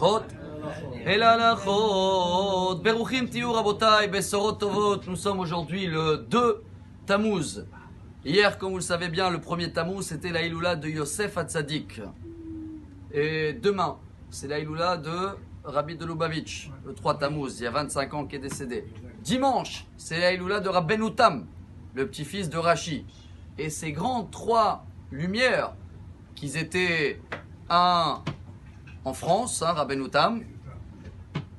ההלכות אל ההלכות. Beruchim tiou rabotai, besorot tovot. Nous sommes aujourd'hui le 2 Tammuz. Hier, comme vous le savez bien, le premier Tammuz, c'était la Iloula de Yosef Hatzadik. Et demain, c'est la Iloula de Rabbi de Lubavitch, le 3 Tammuz, il y a 25 ans qui est décédé. Dimanche, c'est la Iloula de Rabbeinu Tam, le petit-fils de Rashi. Et ces grandes trois lumières, qu'ils étaient un en France, Rabbeinu Tam,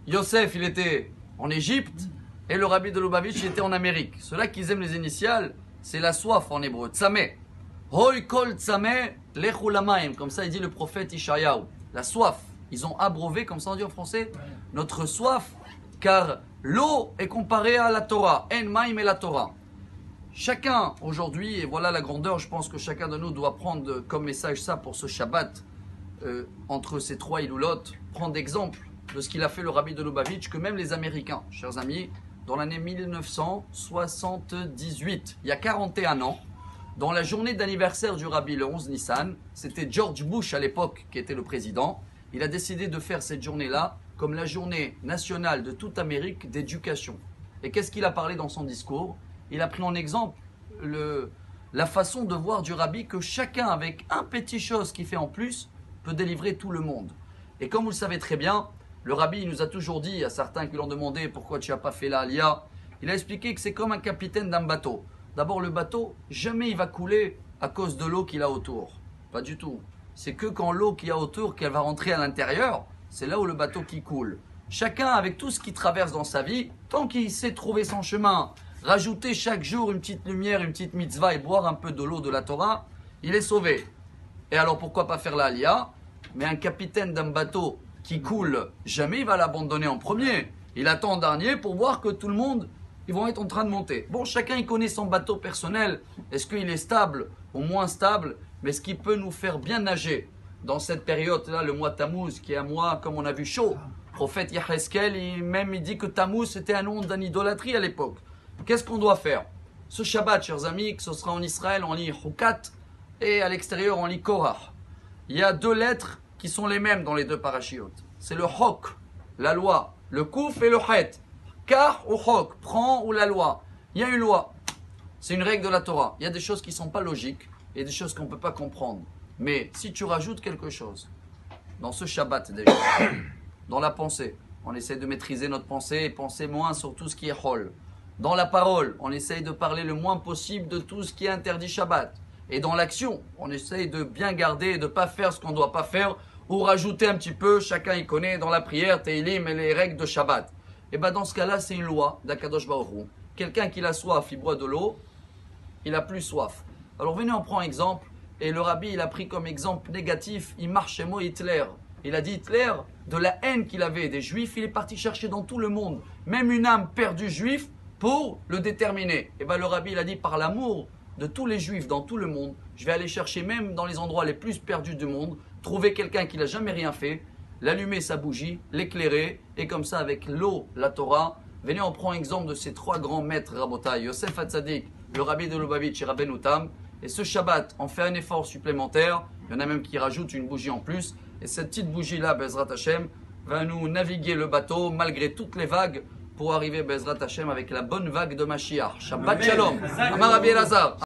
Yosef, il était en Égypte, et le Rabbi de Lubavitch, il était en Amérique. Ceux-là qui aiment les initiales, c'est la soif en hébreu, Tzameh. Hoi kol tzameh lechu lamaim, comme ça il dit le prophète Ishayahu. La soif, ils ont abreuvé, comme ça on dit en français, notre soif, car l'eau est comparée à la Torah, en maim et la Torah. Chacun aujourd'hui, et voilà la grandeur, je pense que chacun de nous doit prendre comme message ça pour ce Shabbat, entre ces trois Ilulot, prendre exemple de ce qu'il a fait le Rabbi de Lubavitch, que même les Américains, chers amis, dans l'année 1978, il y a 41 ans, dans la journée d'anniversaire du Rabbi, le 11 Nissan, c'était George Bush à l'époque qui était le président, il a décidé de faire cette journée-là comme la journée nationale de toute Amérique d'éducation. Et qu'est-ce qu'il a parlé dans son discours? Il a pris en exemple la façon de voir du Rabbi que chacun avec un petit chose qu'il fait en plus peut délivrer tout le monde. Et comme vous le savez très bien, le Rabbi il nous a toujours dit, à certains qui l'ont demandé pourquoi tu n'as pas fait la Aliyah, il a expliqué que c'est comme un capitaine d'un bateau. D'abord le bateau, jamais il va couler à cause de l'eau qu'il a autour. Pas du tout. C'est que quand l'eau qu'il y a autour, qu'elle va rentrer à l'intérieur, c'est là où le bateau qui coule. Chacun avec tout ce qu'il traverse dans sa vie, tant qu'il sait trouver son chemin, rajouter chaque jour une petite lumière, une petite mitzvah et boire un peu de l'eau de la Torah, il est sauvé. Et alors pourquoi pas faire la Aliyah? Mais un capitaine d'un bateau qui coule, jamais il va l'abandonner en premier. Il attend en dernier pour voir que tout le monde, ils vont être en train de monter. Bon, chacun il connaît son bateau personnel. Est-ce qu'il est stable ou moins stable? Mais ce qui peut nous faire bien nager dans cette période-là, le mois Tammuz, qui est un mois, comme on a vu, chaud. Le prophète Yaheskel, il dit que Tammuz, c'était un nom d'une idolâtrie à l'époque. Qu'est-ce qu'on doit faire? Ce Shabbat, chers amis, que ce sera en Israël, on lit Hukat, et à l'extérieur, on lit Korah. Il y a deux lettres qui sont les mêmes dans les deux parachiotes. C'est le Hok, la loi, le Kouf et le Het. Kar ou Hok, prend ou la loi. Il y a une loi. C'est une règle de la Torah. Il y a des choses qui ne sont pas logiques et des choses qu'on ne peut pas comprendre. Mais si tu rajoutes quelque chose, dans ce Shabbat déjà, dans la pensée, on essaie de maîtriser notre pensée et penser moins sur tout ce qui est Hol. Dans la parole, on essaye de parler le moins possible de tout ce qui est interdit Shabbat. Et dans l'action, on essaye de bien garder et de ne pas faire ce qu'on ne doit pas faire ou rajouter un petit peu, chacun y connaît dans la prière, Teilim et les règles de Shabbat. Et bien dans ce cas-là, c'est une loi d'Akadosh Baruch Hu. Quelqu'un qui a soif, il boit de l'eau, il a plus soif. Alors venez, on prend exemple. Et le Rabbi, il a pris comme exemple négatif, il marche chez moi Hitler. Il a dit Hitler, de la haine qu'il avait des Juifs, il est parti chercher dans tout le monde, même une âme perdue juive, pour le déterminer. Et bien le Rabbi, il a dit par l'amour de tous les Juifs dans tout le monde, je vais aller chercher même dans les endroits les plus perdus du monde, trouver quelqu'un qui n'a jamais rien fait, l'allumer sa bougie, l'éclairer, et comme ça avec l'eau, la Torah. Venez, on prend exemple de ces trois grands maîtres Rabotai, Yosef Hatzadik, le Rabbi de Lubavitch et Rabbeinu Tam. Et ce Shabbat, on fait un effort supplémentaire. Il y en a même qui rajoutent une bougie en plus. Et cette petite bougie-là, Bezrat Hashem, va nous naviguer le bateau malgré toutes les vagues pour arriver, Bezrat Hashem, avec la bonne vague de Mashiach. Shabbat Shalom. Amar Rabbi Elazar.